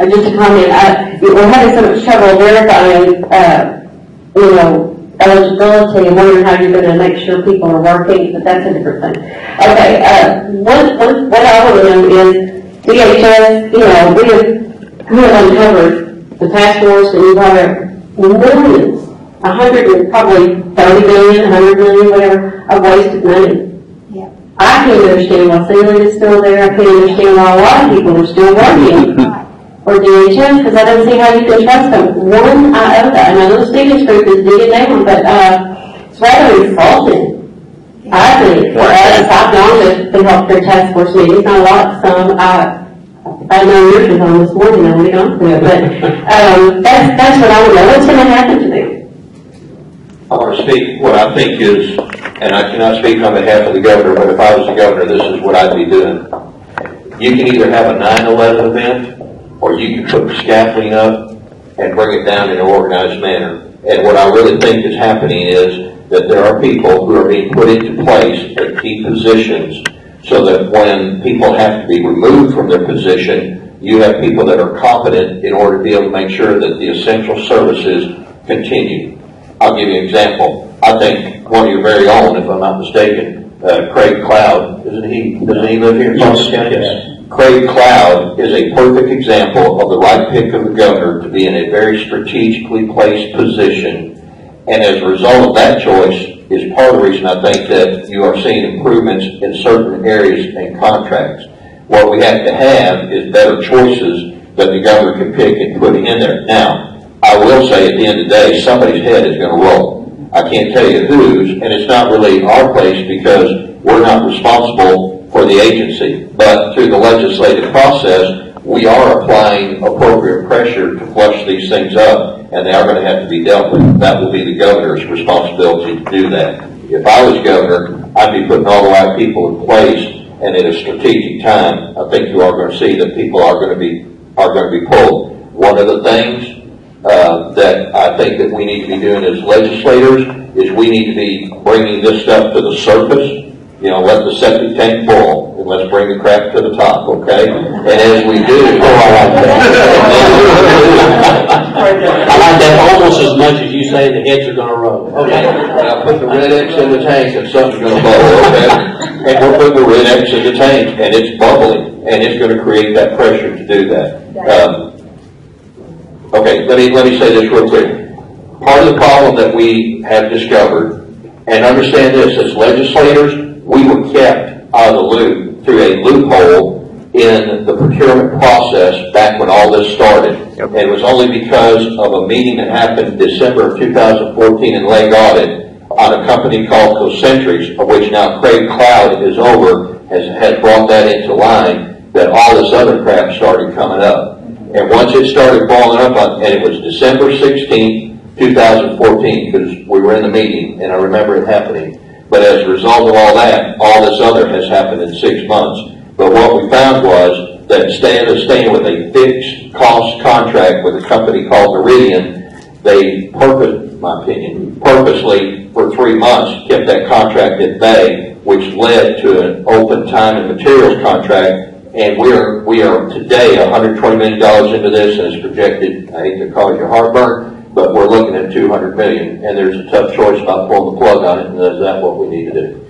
just a comment. We're having so much trouble verifying, eligibility and wondering how you're going to make sure people are working, but that's a different thing. Okay, what I want to know is DHS, we have uncovered the task force and you've hired millions, 100 probably 30 million, 100 million, whatever, of wasted money. Yeah. I can't understand why Salem is still there. I can't understand why a lot of people are still working for DHS, because I don't see how you can trust them one iota. I know the Stevens Group is digging down, but it's rather insulting. I think for us, I've gone to the healthcare task force meetings, not a lot, some. I know yours was on this morning, I went on to it, but that's what I want to know. What's going to happen to them? I want to speak what I think is, and I cannot speak on behalf of the governor, but if I was the governor, this is what I'd be doing. You can either have a 9/11 event, or you can put the scaffolding up and bring it down in an organized manner. And what I really think is happening is that there are people who are being put into place at key positions so that when people have to be removed from their position, you have people that are competent in order to be able to make sure that the essential services continue. I'll give you an example. I think one of your very own, if I'm not mistaken, Craig Cloud, doesn't he live here in Faulkner County? Yes. Craig Cloud is a perfect example of the right pick of the governor to be in a very strategically placed position. And as a result of that choice is part of the reason I think that you are seeing improvements in certain areas and contracts. What we have to have is better choices that the governor can pick and put in there. Now, I will say at the end of the day, somebody's head is going to roll. I can't tell you whose, and it's not really our place because we're not responsible for the agency. But through the legislative process, we are applying appropriate pressure to flush these things up, and they are going to have to be dealt with. That will be the governor's responsibility to do that. If I was governor, I'd be putting all the right people in place, and at a strategic time, I think you are going to see that people are going to be pulled. One of the things that I think that we need to be doing as legislators is we need to be bringing this stuff to the surface. Let the septic tank boil, and let's bring the crap to the top, okay? And as we do, I like that. I like that almost as much as you say the heads are going to roll. Okay. Now put the red X in the tank and something's going to bubble, okay? And we're putting the red X in the tank, and it's bubbling, and it's going to create that pressure to do that. Okay, let me say this real quick. Part of the problem that we have discovered, and understand this, as legislators, we were kept out of the loop through a loophole in the procurement process back when all this started. Yep. And it was only because of a meeting that happened December of 2014 in Lake Audit on a company called Concentrics, of which now Craig Cloud is over, has brought that into line, that all this other crap started coming up. And once it started falling up, and it was December 16th, 2014, because we were in the meeting, and I remember it happening. But as a result of all that, all this other has happened in 6 months. But what we found was that instead of staying with a fixed cost contract with a company called Meridian, they purposely for 3 months kept that contract at bay, which led to an open time and materials contract. And we are today $120 million into this, and it's projected, I hate to cause you heartburn, but we're looking at $200 million, and there's a tough choice about pulling the plug on it, and is that what we need to do?